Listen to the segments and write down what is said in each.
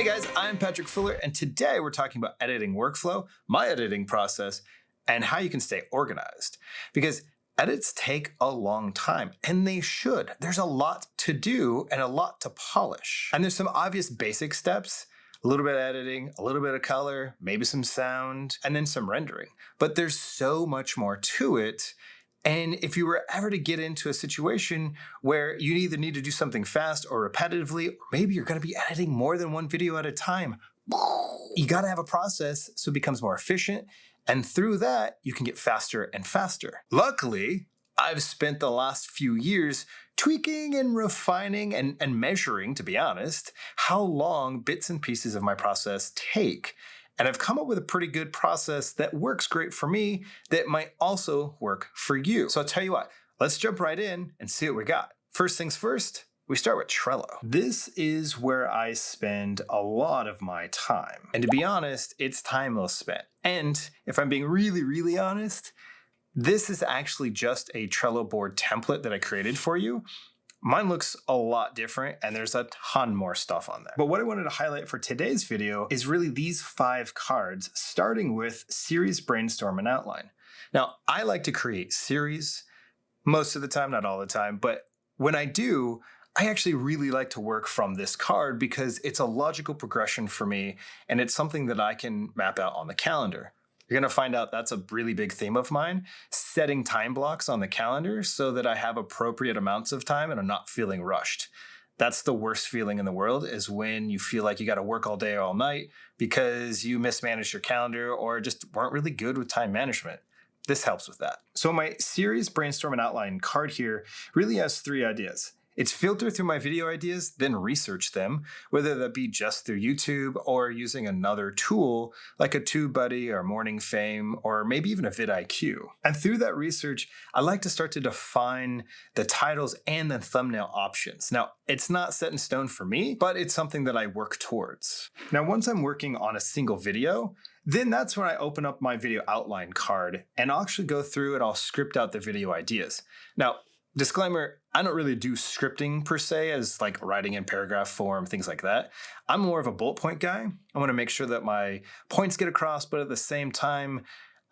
Hey guys, I'm Patrick Fuller, and today we're talking about editing workflow, my editing process, and how you can stay organized. Because edits take a long time, and they should. There's a lot to do and a lot to polish. And there's some obvious basic steps, a little bit of editing, a little bit of color, maybe some sound, and then some rendering. But there's so much more to it. And if you were ever to get into a situation where you either need to do something fast or repetitively, or maybe you're going to be editing more than one video at a time, you got to have a process so it becomes more efficient. And through that, you can get faster and faster. Luckily, I've spent the last few years tweaking and refining and measuring, to be honest, how long bits and pieces of my process take. And I've come up with a pretty good process that works great for me that might also work for you. So I'll tell you what, let's jump right in and see what we got. First things first, we start with Trello. This is where I spend a lot of my time. And to be honest, it's time well spent. And if I'm being really, really honest, this is actually just a Trello board template that I created for you. Mine looks a lot different and there's a ton more stuff on there. But what I wanted to highlight for today's video is really these 5 cards, starting with series, brainstorm, and outline. Now, I like to create series most of the time, not all the time, but when I do, I actually really like to work from this card because it's a logical progression for me and it's something that I can map out on the calendar. You're going to find out that's a really big theme of mine, setting time blocks on the calendar so that I have appropriate amounts of time and I'm not feeling rushed. That's the worst feeling in the world, is when you feel like you got to work all day or all night because you mismanaged your calendar or just weren't really good with time management. This helps with that. So my series, brainstorm, and outline card here really has 3 ideas. It's filter through my video ideas, then research them, whether that be just through YouTube or using another tool like a TubeBuddy or Morning Fame or maybe even a vidIQ. And through that research, I like to start to define the titles and the thumbnail options. Now, it's not set in stone for me, but it's something that I work towards. Now, once I'm working on a single video, then that's when I open up my video outline card and I'll actually go through and I'll script out the video ideas. Now, disclaimer, I don't really do scripting per se, as like writing in paragraph form, things like that. I'm more of a bullet point guy. I want to make sure that my points get across, but at the same time,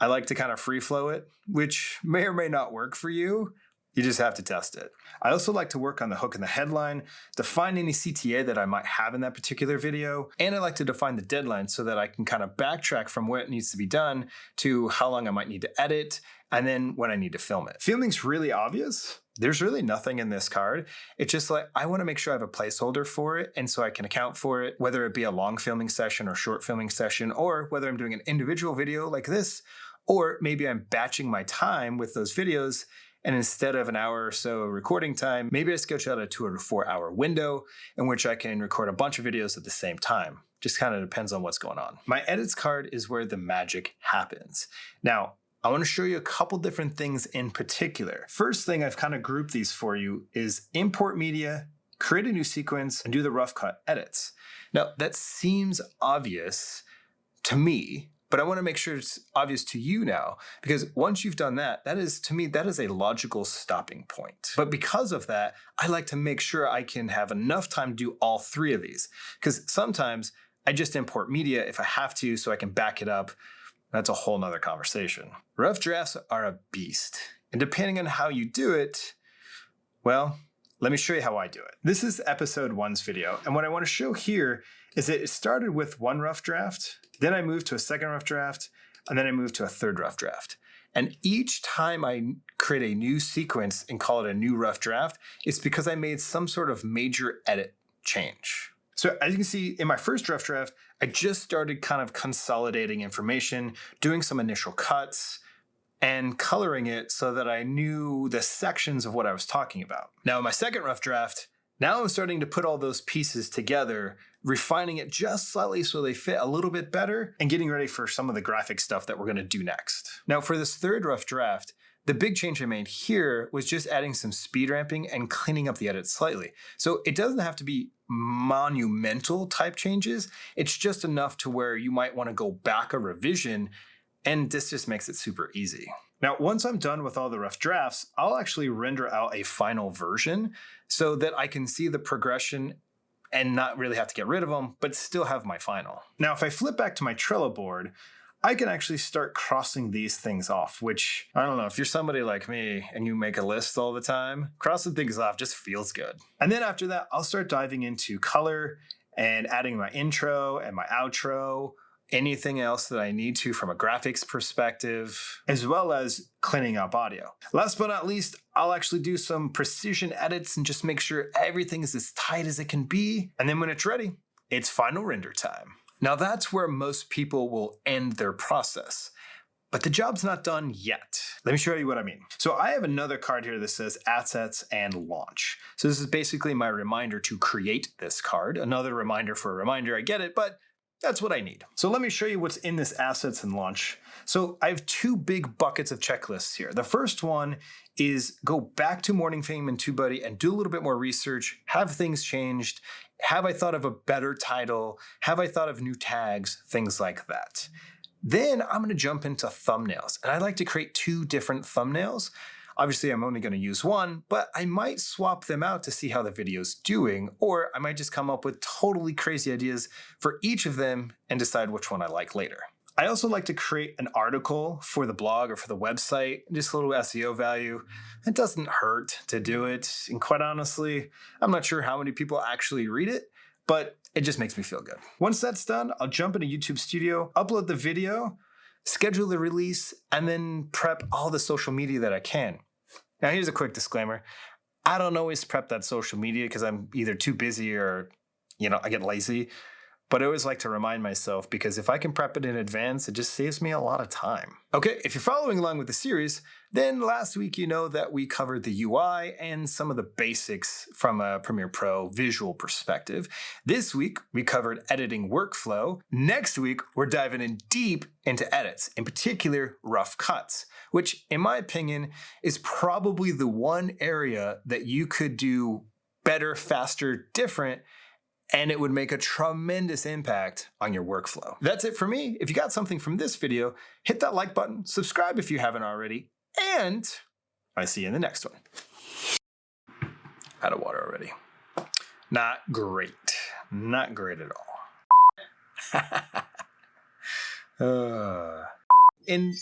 I like to kind of free flow it, which may or may not work for you. You just have to test it. I also like to work on the hook and the headline, define any CTA that I might have in that particular video, and I like to define the deadline so that I can kind of backtrack from where it needs to be done to how long I might need to edit, and then when I need to film it. Filming's really obvious. There's really nothing in this card. It's just like, I want to make sure I have a placeholder for it, and so I can account for it, whether it be a long filming session or short filming session, or whether I'm doing an individual video like this, or maybe I'm batching my time with those videos, and instead of an hour or so recording time, maybe I schedule out a 2 or 4 hour window in which I can record a bunch of videos at the same time. Just kind of depends on what's going on. My edits card is where the magic happens. Now, I want to show you a couple different things in particular. First thing, I've kind of grouped these for you is import media, create a new sequence, and do the rough cut edits. Now, that seems obvious to me, but I want to make sure it's obvious to you now, because once you've done that, to me, that is a logical stopping point. But because of that, I like to make sure I can have enough time to do all 3 of these, because sometimes I just import media if I have to so I can back it up. That's a whole nother conversation. Rough drafts are a beast. And depending on how you do it, well, let me show you how I do it. This is episode 1's video. And what I want to show here is that it started with 1 rough draft, then I moved to a 2nd rough draft, and then I moved to a 3rd rough draft. And each time I create a new sequence and call it a new rough draft, it's because I made some sort of major edit change. So as you can see, in my first rough draft, I just started kind of consolidating information, doing some initial cuts, and coloring it so that I knew the sections of what I was talking about. Now in my 2nd rough draft, now I'm starting to put all those pieces together, refining it just slightly so they fit a little bit better, and getting ready for some of the graphic stuff that we're going to do next. Now for this 3rd rough draft, the big change I made here was just adding some speed ramping and cleaning up the edit slightly. So it doesn't have to be monumental type changes. It's just enough to where you might want to go back a revision, and this just makes it super easy. Now, once I'm done with all the rough drafts, I'll actually render out a final version so that I can see the progression and not really have to get rid of them, but still have my final. Now, if I flip back to my Trello board, I can actually start crossing these things off, which, I don't know, if you're somebody like me and you make a list all the time, crossing things off just feels good. And then after that, I'll start diving into color and adding my intro and my outro, anything else that I need to from a graphics perspective, as well as cleaning up audio. Last but not least, I'll actually do some precision edits and just make sure everything is as tight as it can be. And then when it's ready, it's final render time. Now that's where most people will end their process, but the job's not done yet. Let me show you what I mean. So I have another card here that says assets and launch. So this is basically my reminder to create this card. Another reminder for a reminder, I get it, but that's what I need. So let me show you what's in this assets and launch. So I have two big buckets of checklists here. The first one is go back to Morning Fame and TubeBuddy and do a little bit more research. Have things changed? Have I thought of a better title? Have I thought of new tags? Things like that. Then I'm going to jump into thumbnails, and I like to create two different thumbnails. Obviously, I'm only going to use one, but I might swap them out to see how the video's doing, or I might just come up with totally crazy ideas for each of them and decide which one I like later. I also like to create an article for the blog or for the website, just a little SEO value. It doesn't hurt to do it, and quite honestly, I'm not sure how many people actually read it, but it just makes me feel good. Once that's done, I'll jump into YouTube Studio, upload the video, schedule the release, and then prep all the social media that I can. Now here's a quick disclaimer. I don't always prep that social media because I'm either too busy or, I get lazy. But I always like to remind myself because if I can prep it in advance, it just saves me a lot of time. Okay, if you're following along with the series, then last week you know that we covered the UI and some of the basics from a Premiere Pro visual perspective. This week we covered editing workflow. Next week we're diving in deep into edits, in particular rough cuts, which in my opinion is probably the one area that you could do better, faster, different, and it would make a tremendous impact on your workflow. That's it for me. If you got something from this video, hit that like button, subscribe if you haven't already, and I see you in the next one. Out of water already. Not great. Not great at all. In